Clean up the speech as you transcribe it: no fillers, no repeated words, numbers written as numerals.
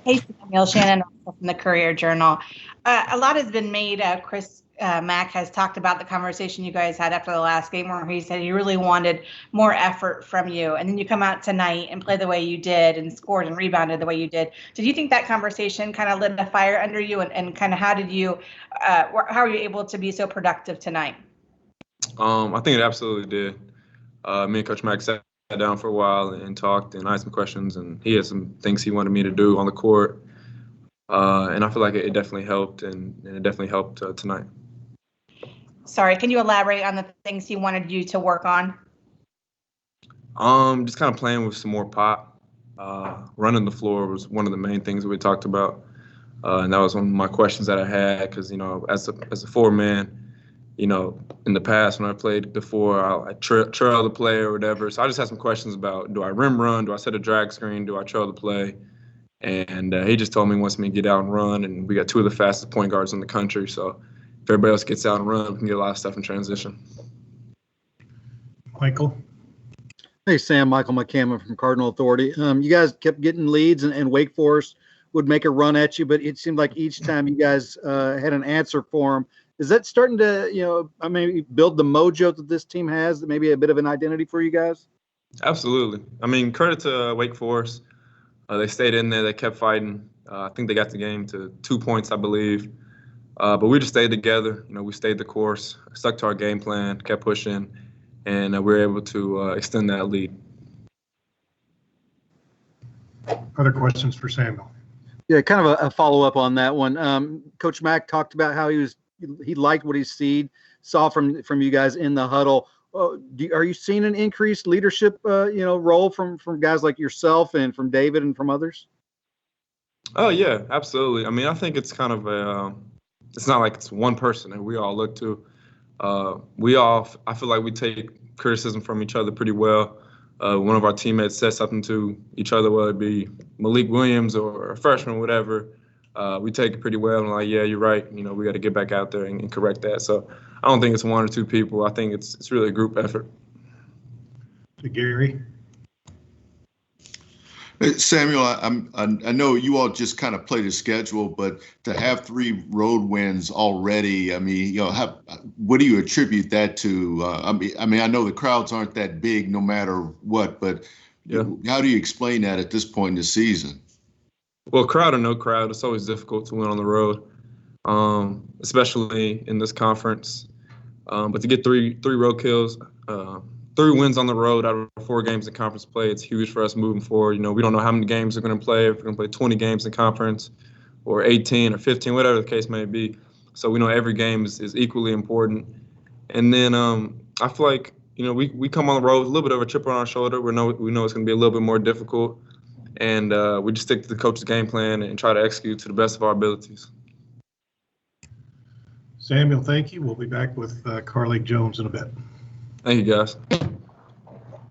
Hey, Samuel, Shannon from the Courier Journal. A lot has been made. Chris Mack has talked about the conversation you guys had after the last game where he said he really wanted more effort from you. And then you come out tonight and play the way you did and scored and rebounded the way you did. Did you think that conversation kind of lit a fire under you? And kind of how are you able to be so productive tonight? I think it absolutely did. Me and Coach Mack sat down for a while and talked, and I had some questions, and he had some things he wanted me to do on the court. And I feel like it definitely helped, and it definitely helped tonight. Sorry, can you elaborate on the things he wanted you to work on? Just kind of playing with some more pop. Running the floor was one of the main things that we talked about. And that was one of my questions that I had because, as a four-man, in the past when I played before, I trail the play or whatever. So I just had some questions about, do I rim run? Do I set a drag screen? Do I trail the play? And he just told me he wants me to get out and run. And we got two of the fastest point guards in the country. So if everybody else gets out and run, we can get a lot of stuff in transition. Michael? Hey, Sam. Michael McCammon from Cardinal Authority. You guys kept getting leads, and Wake Forest would make a run at you, but it seemed like each time you guys had an answer for them. Is that starting to, build the mojo that this team has, maybe a bit of an identity for you guys? Absolutely. I mean, credit to Wake Forest. They stayed in there. They kept fighting. I think they got the game to 2 points, I believe. But we just stayed together. We stayed the course, stuck to our game plan, kept pushing, and we were able to extend that lead. Other questions for Samuel? Yeah, kind of a follow-up on that one. Coach Mack talked about how he liked what he saw from you guys in the huddle. Are you seeing an increased leadership, role from guys like yourself and from David and from others? Oh yeah, absolutely. I mean, I think it's kind of it's not like it's one person that we all look to. I feel like we take criticism from each other pretty well. One of our teammates says something to each other, whether it be Malik Williams or a freshman, whatever. We take it pretty well and like, yeah, you're right. We got to get back out there and correct that. So I don't think it's one or two people. I think it's really a group effort. To Gary. Samuel, I know you all just kind of played a schedule, but to have 3 road wins already, I mean, what do you attribute that to? I mean, I know the crowds aren't that big no matter what, but yeah. How do you explain that at this point in the season? Well, crowd or no crowd, it's always difficult to win on the road, especially in this conference. But to get three road kills, 3 wins on the road out of 4 games in conference play, it's huge for us moving forward. We don't know how many games we're going to play, if we're going to play 20 games in conference or 18 or 15, whatever the case may be. So we know every game is equally important. And then I feel like, we come on the road with a little bit of a chip on our shoulder. We know it's going to be a little bit more difficult. And we just stick to the coach's game plan and try to execute to the best of our abilities. Samuel, thank you. We'll be back with Carly Jones in a bit. Thank you, guys.